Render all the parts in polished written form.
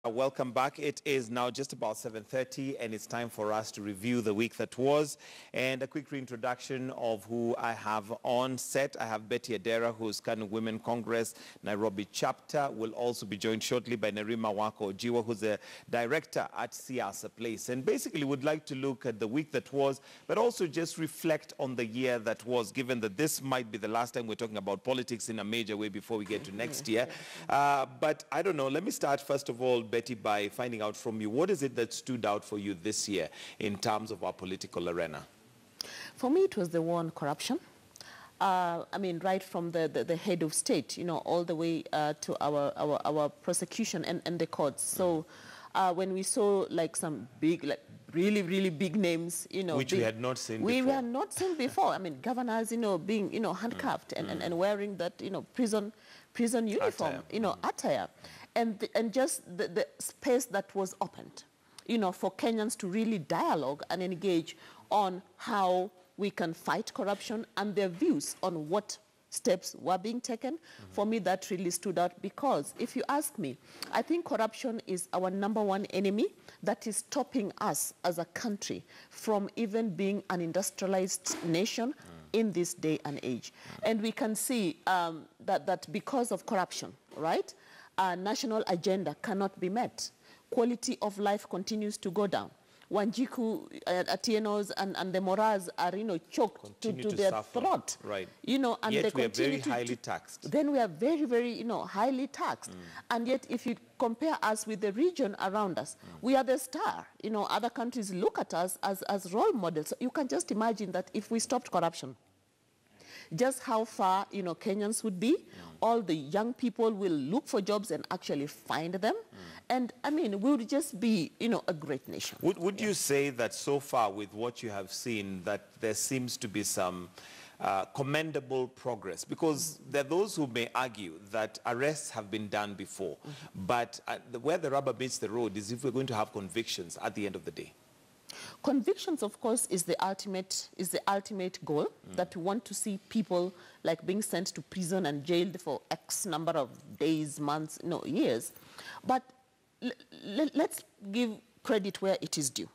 Welcome back. It is now just about 7:30 and it's time for us to review the week that was. And a quick reintroduction of who I have on set. I have Betty Adera, who's Kanu Women Congress Nairobi chapter. Will also be joined shortly by Nerima Wako Ojiwa, who's the director at Siasa Place. And basically would like to look at the week that was, but also just reflect on the year that was, given that this might be the last time we're talking about politics in a major way before we get to next year. But I don't know, let me start first of all, Betty, by finding out from you, what is it that stood out for you this year in terms of our political arena? For me, it was the war on corruption. I mean, right from the head of state, you know, all the way to our prosecution and the courts. So when we saw like some big, like really big names, you know. Which we had not seen before. We had not seen before. I mean, governors, you know, being, you know, handcuffed and wearing that, you know, prison uniform, attire. you know, attire. And just the space that was opened, you know, for Kenyans to really dialogue and engage on how we can fight corruption and their views on what steps were being taken. For me, that really stood out because if you ask me, I think corruption is our #1 enemy that is stopping us as a country from even being an industrialized nation in this day and age. And we can see that because of corruption, right? Our national agenda cannot be met. Quality of life continues to go down. Wanjiku, Atienos, and the Moras are, you know, choked to their throat. Right. You know, and yet they we are continue very highly taxed. Then we are very, you know, highly taxed. And yet, if you compare us with the region around us, we are the star. You know, other countries look at us as role models. So you can just imagine that if we stopped corruption, just how far, you know, Kenyans would be. All the young people will look for jobs and actually find them. And, I mean, we would just be, you know, a great nation. Would you say that so far with what you have seen that there seems to be some commendable progress? Because there are those who may argue that arrests have been done before. But where the rubber meets the road is if we're going to have convictions at the end of the day. Convictions, of course, is the ultimate goal, that we want to see people like being sent to prison and jailed for X number of days, months, no, years. But let's give credit where it is due.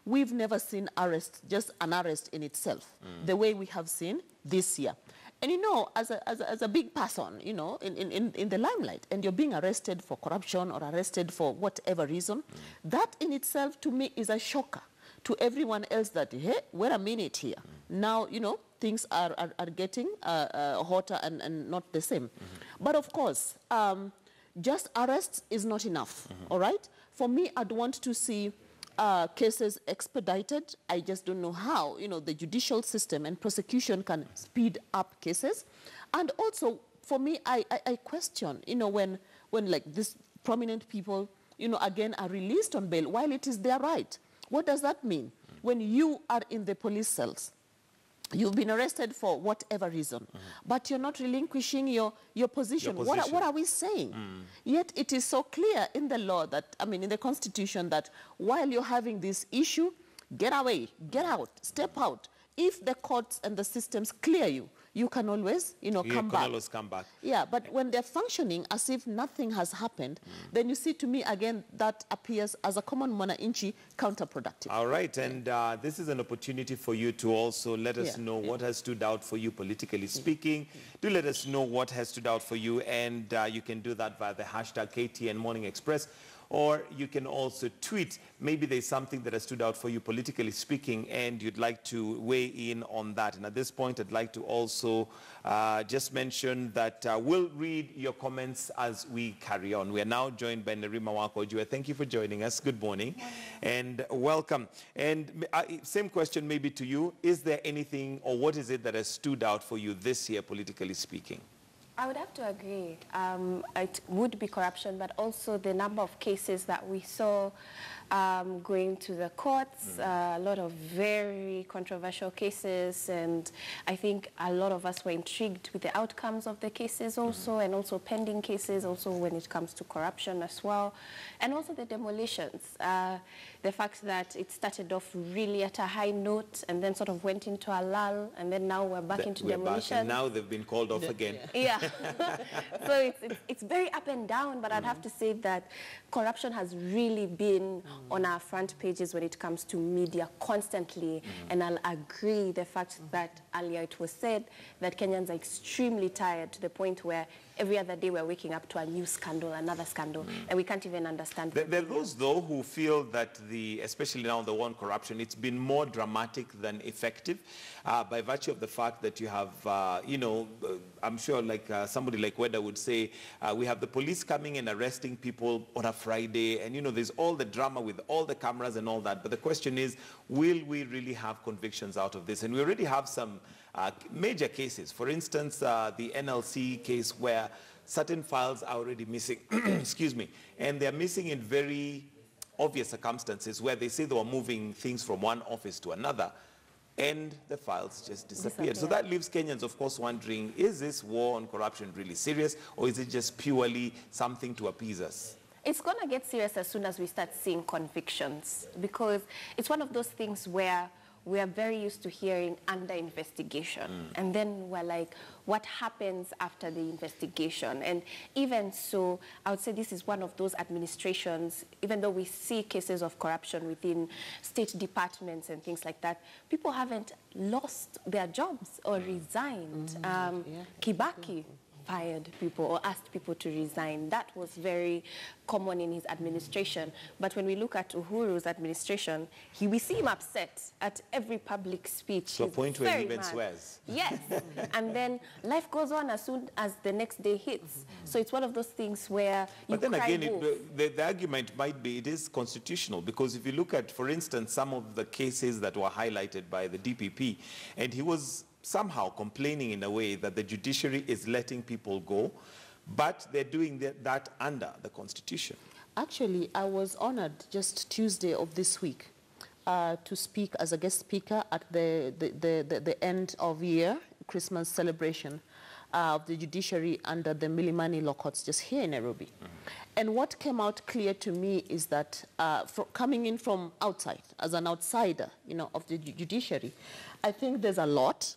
We've never seen arrest, just an arrest in itself, the way we have seen this year. And you know, as a big person, you know, in the limelight, and you're being arrested for corruption or arrested for whatever reason, that in itself to me is a shocker to everyone else that, hey, wait a minute here. Now, you know, things are getting hotter and not the same. But of course, just arrests is not enough, all right? For me, I'd want to see cases expedited. I just don't know how, you know, the judicial system and prosecution can speed up cases. And also, for me, I question, you know, when like these prominent people, you know, again, are released on bail while it is their right. What does that mean? When you are in the police cells, you've been arrested for whatever reason, but you're not relinquishing your position. What are we saying? Yet it is so clear in the law that, I mean, in the Constitution, that while you're having this issue, get away, get out, step out. If the courts and the systems clear you, you can always, you know, come back. Always come back. Yeah, but when they're functioning as if nothing has happened, then you see, to me, again, that appears as a common mwananchi counterproductive. All right, and this is an opportunity for you to also let us know what has stood out for you politically speaking. Do let us know what has stood out for you, and you can do that via the hashtag KTN Morning Express. Or you can also tweet. Maybe there's something that has stood out for you politically speaking and you'd like to weigh in on that. And at this point, I'd like to also just mention that we'll read your comments as we carry on. We are now joined by Nerima Wako Ojiwa. Thank you for joining us. Good morning and welcome. And same question maybe to you. Is there anything, or what is it that has stood out for you this year politically speaking? I would have to agree. It would be corruption, but also the number of cases that we saw going to the courts, a lot of very controversial cases, and I think a lot of us were intrigued with the outcomes of the cases also, and also pending cases also when it comes to corruption as well, and also the demolitions. The fact that it started off really at a high note and then sort of went into a lull, and then now we're back into demolition. And now they've been called off again. Yeah. So it's very up and down, but I'd have to say that corruption has really been on our front pages when it comes to media constantly. And I'll agree the fact that earlier it was said that Kenyans are extremely tired to the point where every other day we're waking up to a new scandal, another scandal, and we can't even understand. There are those, though, who feel that especially now the war on corruption, it's been more dramatic than effective by virtue of the fact that you have, I'm sure like somebody like Weda would say, we have the police coming and arresting people on a Friday, and, there's all the drama with all the cameras and all that. But the question is, will we really have convictions out of this? And we already have some major cases. For instance, the NLC case where certain files are already missing, excuse me, and they're missing in very obvious circumstances where they say they were moving things from one office to another, and the files just disappeared. So that leaves Kenyans, of course, wondering, is this war on corruption really serious, or is it just purely something to appease us? It's going to get serious as soon as we start seeing convictions, because it's one of those things where we are very used to hearing under investigation. And then we're like, what happens after the investigation? And even so, I would say this is one of those administrations, even though we see cases of corruption within state departments and things like that, people haven't lost their jobs or resigned. Kibaki fired people or asked people to resign. That was very common in his administration. But when we look at Uhuru's administration, we see him upset at every public speech. To a point where he even swears. Yes. And then life goes on as soon as the next day hits. So it's one of those things where you But then cry again, the argument might be it is constitutional, because if you look at, for instance, some of the cases that were highlighted by the DPP, and he was somehow complaining in a way that the judiciary is letting people go, but they're doing that under the Constitution. Actually, I was honored just Tuesday of this week to speak as a guest speaker at the end of year Christmas celebration of the judiciary under the Milimani law courts just here in Nairobi. And what came out clear to me is that coming in from outside, as an outsider, of the judiciary, I think there's a lot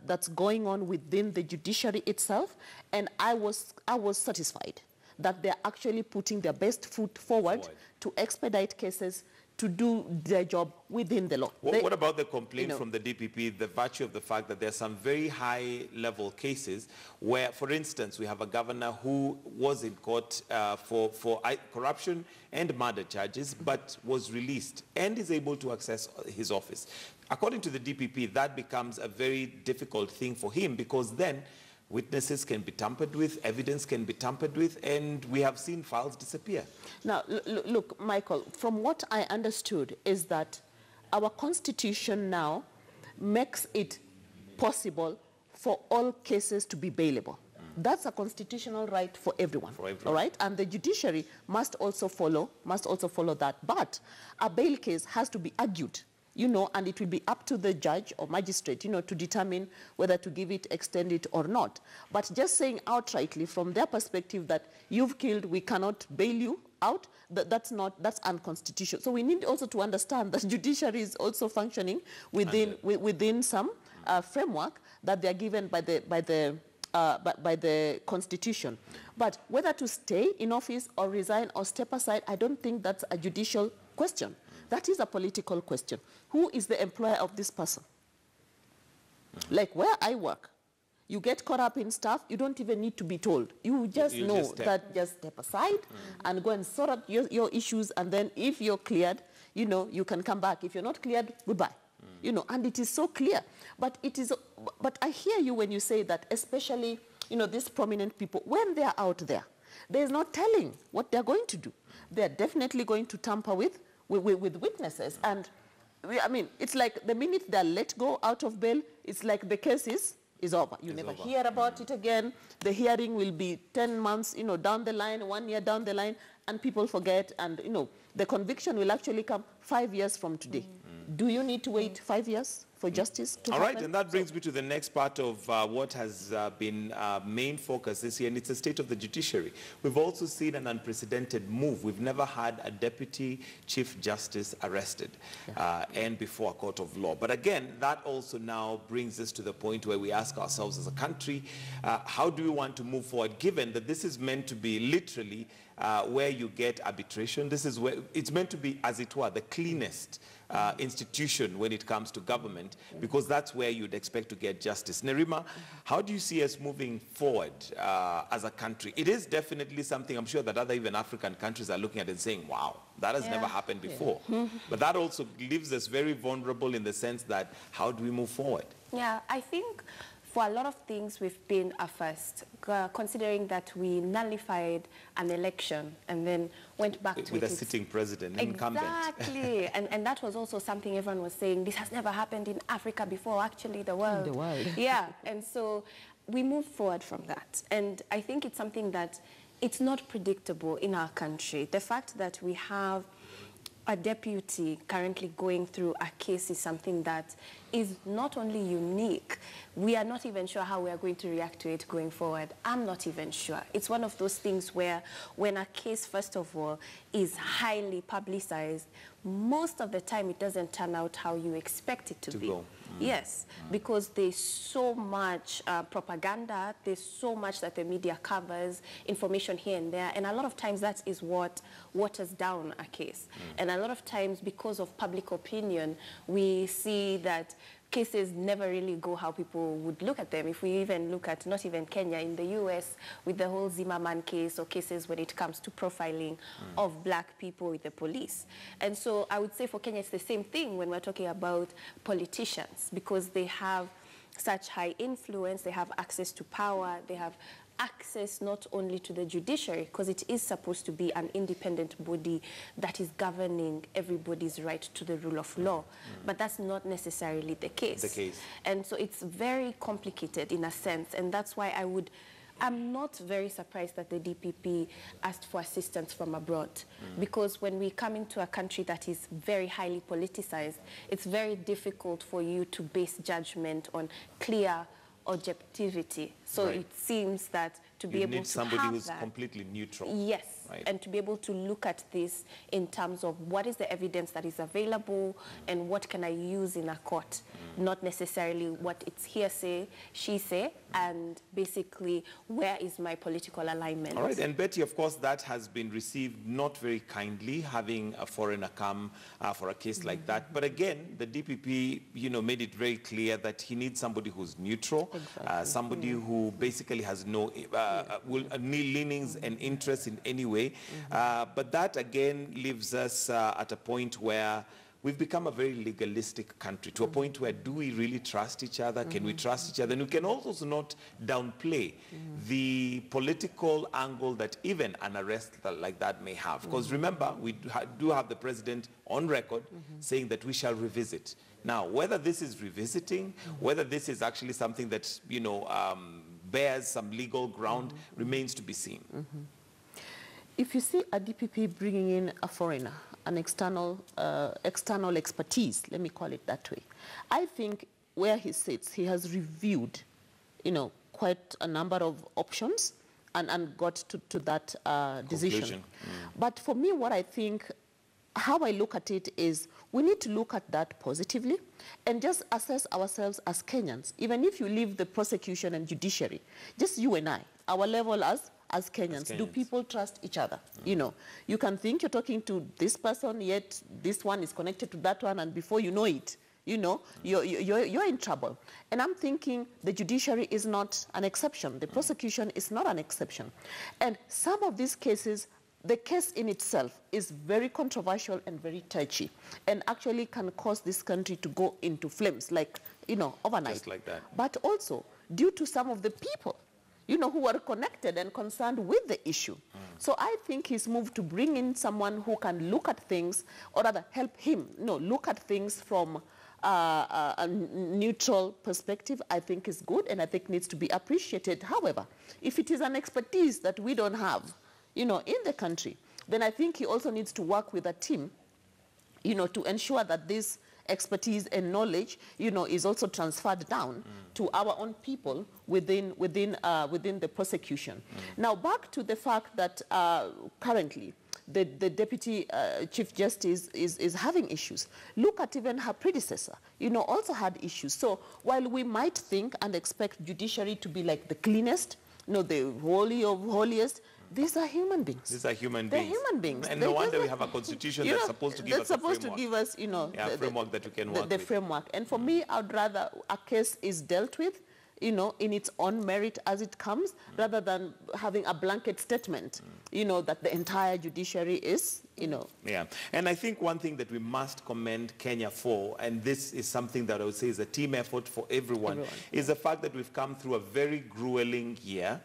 that's going on within the judiciary itself, and I was satisfied that they're actually putting their best foot forward to expedite cases, to do their job within the law. What about the complaint from the DPP, the virtue of the fact that there are some very high-level cases where, for instance, we have a governor who was in court for corruption and murder charges, but was released and is able to access his office. According to the DPP, that becomes a very difficult thing for him, because then witnesses can be tampered with, evidence can be tampered with, and we have seen files disappear. Now, look, Michael, from what I understood is that our Constitution now makes it possible for all cases to be bailable. That's a constitutional right for everyone. All right? And the judiciary must also follow that. But a bail case has to be argued, and it will be up to the judge or magistrate, to determine whether to give it, extend it or not. But just saying outrightly from their perspective that you've killed, we cannot bail you out, that's unconstitutional. So we need also to understand that judiciary is also functioning within some framework that they are given by the Constitution. But whether to stay in office or resign or step aside, I don't think that's a judicial question. That is a political question. Who is the employer of this person? Like where I work, you get caught up in stuff, you don't even need to be told. You just just step aside and go and sort out your issues, and then if you're cleared, you can come back. If you're not cleared, goodbye. And it is so clear. But I hear you when you say that, especially, these prominent people, when they are out there, there's no telling what they're going to do. They're definitely going to tamper with witnesses. And I mean, it's like the minute they're let go out of bail, it's like the case is over. You never hear about it again. The hearing will be 10 months, down the line, 1 year down the line, and people forget, and, you know, the conviction will actually come 5 years from today. Do you need to wait 5 years for justice to happen? All right, and that brings me to the next part of what has been main focus this year, and it's the state of the judiciary. We've also seen an unprecedented move. We've never had a deputy chief justice arrested and before a court of law. But again, that also now brings us to the point where we ask ourselves as a country, how do we want to move forward, given that this is meant to be literally where you get arbitration. This is where it's meant to be, as it were, the cleanest institution when it comes to government, because that's where you'd expect to get justice. Nerima, how do you see us moving forward as a country? It is definitely something I'm sure that other even African countries are looking at and saying, wow, that has never happened before. But that also leaves us very vulnerable in the sense that how do we move forward? Yeah, I think for a lot of things, we've been a first, considering that we nullified an election and then went back to with a sitting president, incumbent. Exactly, and that was also something everyone was saying, this has never happened in Africa before, actually the world. In the world. Yeah, and so we moved forward from that. And I think it's something that it's not predictable in our country. The fact that we have a deputy currently going through a case is something that is not only unique, we are not even sure how we are going to react to it going forward. I'm not even sure. It's one of those things where when a case, first of all, is highly publicized, most of the time it doesn't turn out how you expect it to be. Go. Yes, because there's so much propaganda, there's so much that the media covers, information here and there, and a lot of times that is what waters down a case. And a lot of times, because of public opinion, we see that cases never really go how people would look at them. If we even look at, not even Kenya, in the US, with the whole Zimmerman case, or cases when it comes to profiling of black people with the police. And so I would say for Kenya, it's the same thing when we're talking about politicians, because they have such high influence, they have access to power, they have access not only to the judiciary, because it is supposed to be an independent body that is governing everybody's right to the rule of law, but that's not necessarily the case. And so it's very complicated in a sense, and that's why I'm not very surprised that the DPP asked for assistance from abroad, because when we come into a country that is very highly politicized, it's very difficult for you to base judgment on clear objectivity. So it seems that to be able to have somebody who's completely neutral. Yes, and to be able to look at this in terms of what is the evidence that is available and what can I use in a court, not necessarily what it's hearsay, she say, and basically where is my political alignment. All right, and Betty, of course, that has been received not very kindly, having a foreigner come for a case like that. But again, the DPP, you know, made it very clear that he needs somebody who's neutral, somebody who basically has no leanings and interests in any way. But that, again, leaves us at a point where we've become a very legalistic country, to a point where do we really trust each other? Can we trust each other? And we can also not downplay the political angle that even an arrest like that may have. Because remember, we do have the president on record saying that we shall revisit. Now, whether this is revisiting, whether this is actually something that, you know, bears some legal ground remains to be seen. If you see a DPP bringing in a foreigner, an external expertise, let me call it that way, I think where he sits, he has reviewed, you know, quite a number of options and got to that decision. But for me, what I think, how I look at it is we need to look at that positively and just assess ourselves as Kenyans. Even if you leave the prosecution and judiciary, just you and I, our level as Kenyans, do people trust each other? You know, you can think you're talking to this person, yet this one is connected to that one, and before you know it, you know, you're in trouble. And I'm thinking the judiciary is not an exception. The prosecution is not an exception. And some of these cases, the case in itself is very controversial and very touchy, and actually can cause this country to go into flames, like, you know, overnight. Just like that. But also, due to some of the people, you know, who are connected and concerned with the issue. So I think his move to bring in someone who can look at things, or rather help him, look at things from a neutral perspective, I think is good, and I think needs to be appreciated. However, if it is an expertise that we don't have, you know, in the country, then I think he also needs to work with a team, to ensure that this expertise and knowledge, is also transferred down to our own people within the prosecution. Now, back to the fact that currently the Deputy Chief Justice is having issues. Look at even her predecessor, also had issues. So while we might think and expect judiciary to be like the cleanest, the holy of holiest, these are human beings. These are human They're beings. human beings. And no wonder we have a constitution that's supposed to give us a framework. That's supposed to give us, the framework that we can work with. The framework. And for me, I'd rather a case is dealt with, in its own merit as it comes, rather than having a blanket statement, that the entire judiciary is, Yeah, and I think one thing that we must commend Kenya for, and this is something that I would say is a team effort for everyone, is the fact that we've come through a very grueling year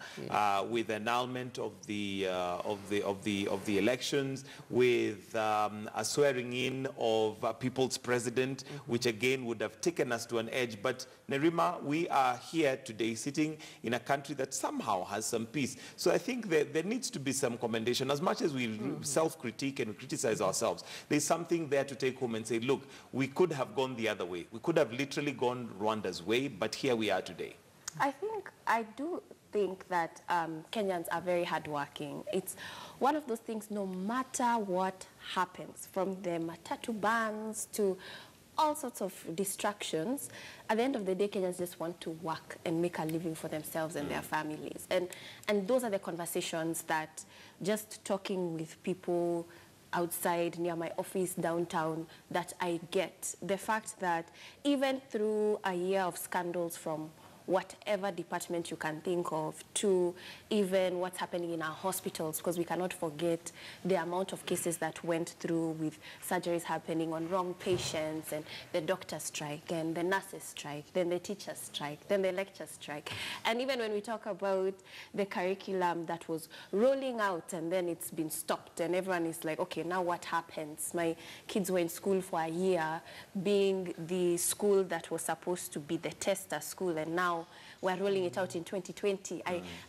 with annulment of the elections, with a swearing in of people's president, which again would have taken us to an edge. But Nerima, we are here today sitting in a country that somehow has some peace. So I think that there needs to be some commendation. As much as we self-critique and criticize ourselves, there's something there to take home and say, look, we could have gone the other way. We could have literally gone Rwanda's way, but here we are today. I do think that Kenyans are very hardworking. It's one of those things, no matter what happens, from the matatu bans to all sorts of distractions, at the end of the day, Kenyans just want to work and make a living for themselves and their families. And those are the conversations that just talking with people outside near my office downtown that I get. The fact that even through a year of scandals from whatever department you can think of, to even what's happening in our hospitals, because we cannot forget the amount of cases that went through with surgeries happening on wrong patients, and the doctors strike, and the nurses strike, then the teachers strike, then the lecturers strike. And even when we talk about the curriculum that was rolling out and then it's been stopped, and everyone is like, okay, now what happens? My kids were in school for a year, being the school that was supposed to be the tester school, and now we're rolling it out in 2020.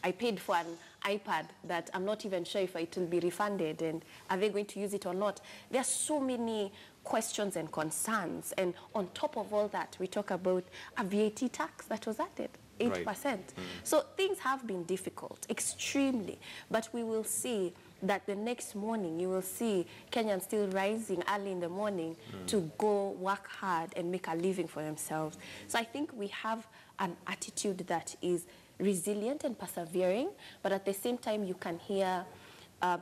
I paid for an iPad that I'm not even sure if it will be refunded, and are they going to use it or not? There are so many questions and concerns. And on top of all that, we talk about a VAT tax that was added, 8%. Right. So things have been difficult, extremely. But we will see that the next morning you will see Kenyans still rising early in the morning to go work hard and make a living for themselves. So I think we have an attitude that is resilient and persevering, but at the same time you can hear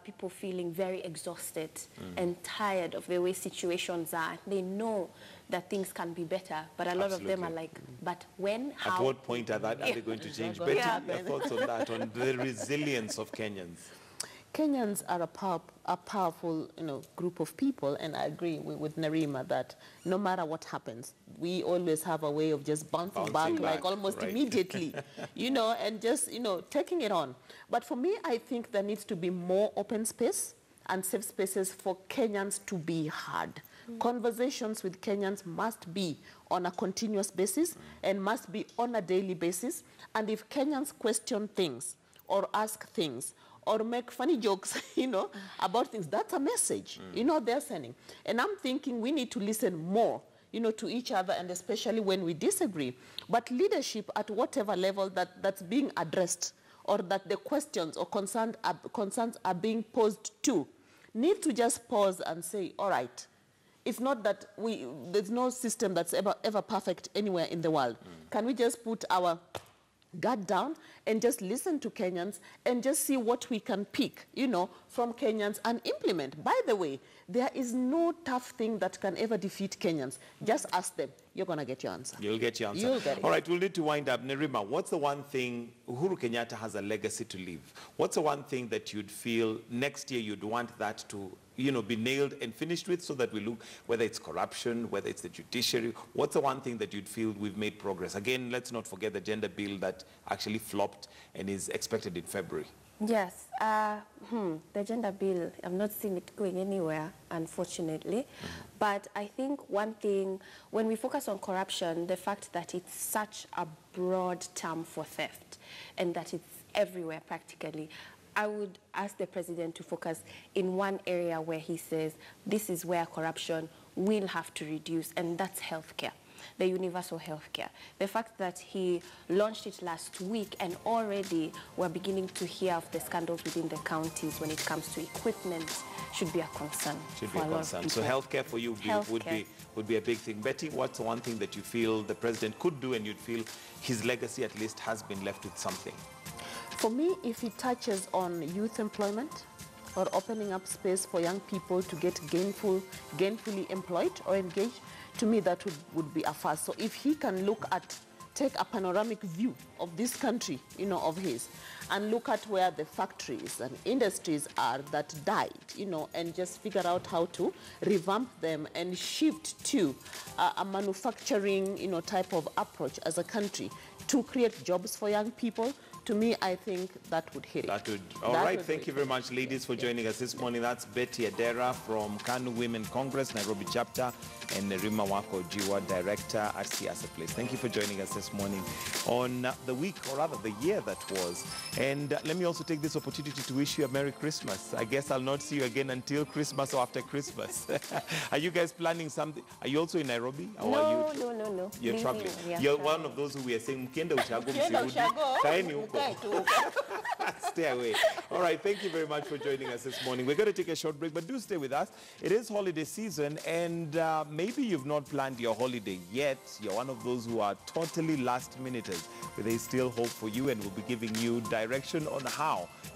people feeling very exhausted and tired of the way situations are. They know that things can be better, but a lot of them are like, but when, how? At what point are they going to change? Betty, your thoughts on that, on the resilience of Kenyans? Kenyans are a powerful, group of people, and I agree with Nerima that no matter what happens, we always have a way of just bouncing back like almost immediately, and just, taking it on. But for me, I think there needs to be more open space and safe spaces for Kenyans to be heard. Conversations with Kenyans must be on a continuous basis and must be on a daily basis. And if Kenyans question things or ask things or make funny jokes, about things, that's a message, they're sending. And I'm thinking we need to listen more, to each other, and especially when we disagree. But leadership at whatever level that's being addressed, or that the questions or concerns are being posed to, need to just pause and say, all right, it's not that there's no system that's ever perfect anywhere in the world. Can we just put our guard down and just listen to Kenyans and just see what we can pick, from Kenyans and implement? By the way, there is no tough thing that can ever defeat Kenyans. Just ask them. You're going to get your answer. You'll get your answer. You'll get it. All right, we'll need to wind up. Nerima, what's the one thing Uhuru Kenyatta has a legacy to leave? What's the one thing that you'd feel next year you'd want that to be nailed and finished with, so that we look, whether it's corruption, whether it's the judiciary, what's the one thing that you'd feel we've made progress? Again, let's not forget the gender bill that actually flopped and is expected in February. Yes, the gender bill, I've not seen it going anywhere, unfortunately. But I think one thing, when we focus on corruption, the fact that it's such a broad term for theft and that it's everywhere practically, I would ask the president to focus in one area where he says this is where corruption will have to reduce, and that's healthcare, the universal healthcare. The fact that he launched it last week and already we're beginning to hear of the scandals within the counties when it comes to equipment should be a concern. Should be a concern. So healthcare for you would be a big thing. Betty, what's one thing that you feel the president could do and you'd feel his legacy at least has been left with something? For me, if he touches on youth employment or opening up space for young people to get gainfully employed or engaged, to me that would be a first. So if he can take a panoramic view of this country, of his, and look at where the factories and industries are that died, and just figure out how to revamp them and shift to a manufacturing, type of approach as a country to create jobs for young people, to me, I think that would hit it. All right, thank you very much, ladies, for joining us this morning. That's Betty Adera from KANU Women Congress, Nairobi chapter, and Nerima Wako Jiwa, director at Siasa Place. Thank you for joining us this morning on the week, or rather the year that was. And let me also take this opportunity to wish you a Merry Christmas. I guess I'll not see you again until Christmas or after Christmas. Are you guys planning something? Are you also in Nairobi? Or No. You're traveling. You're one of those who we are saying, Mkienda ushago msirudi. Kaeni huko. Stay away. All right, thank you very much for joining us this morning. We're going to take a short break, but do stay with us. It is holiday season, and maybe you've not planned your holiday yet. You're one of those who are totally last-minuters. But there's still hope for you, and we'll be giving you direction on how you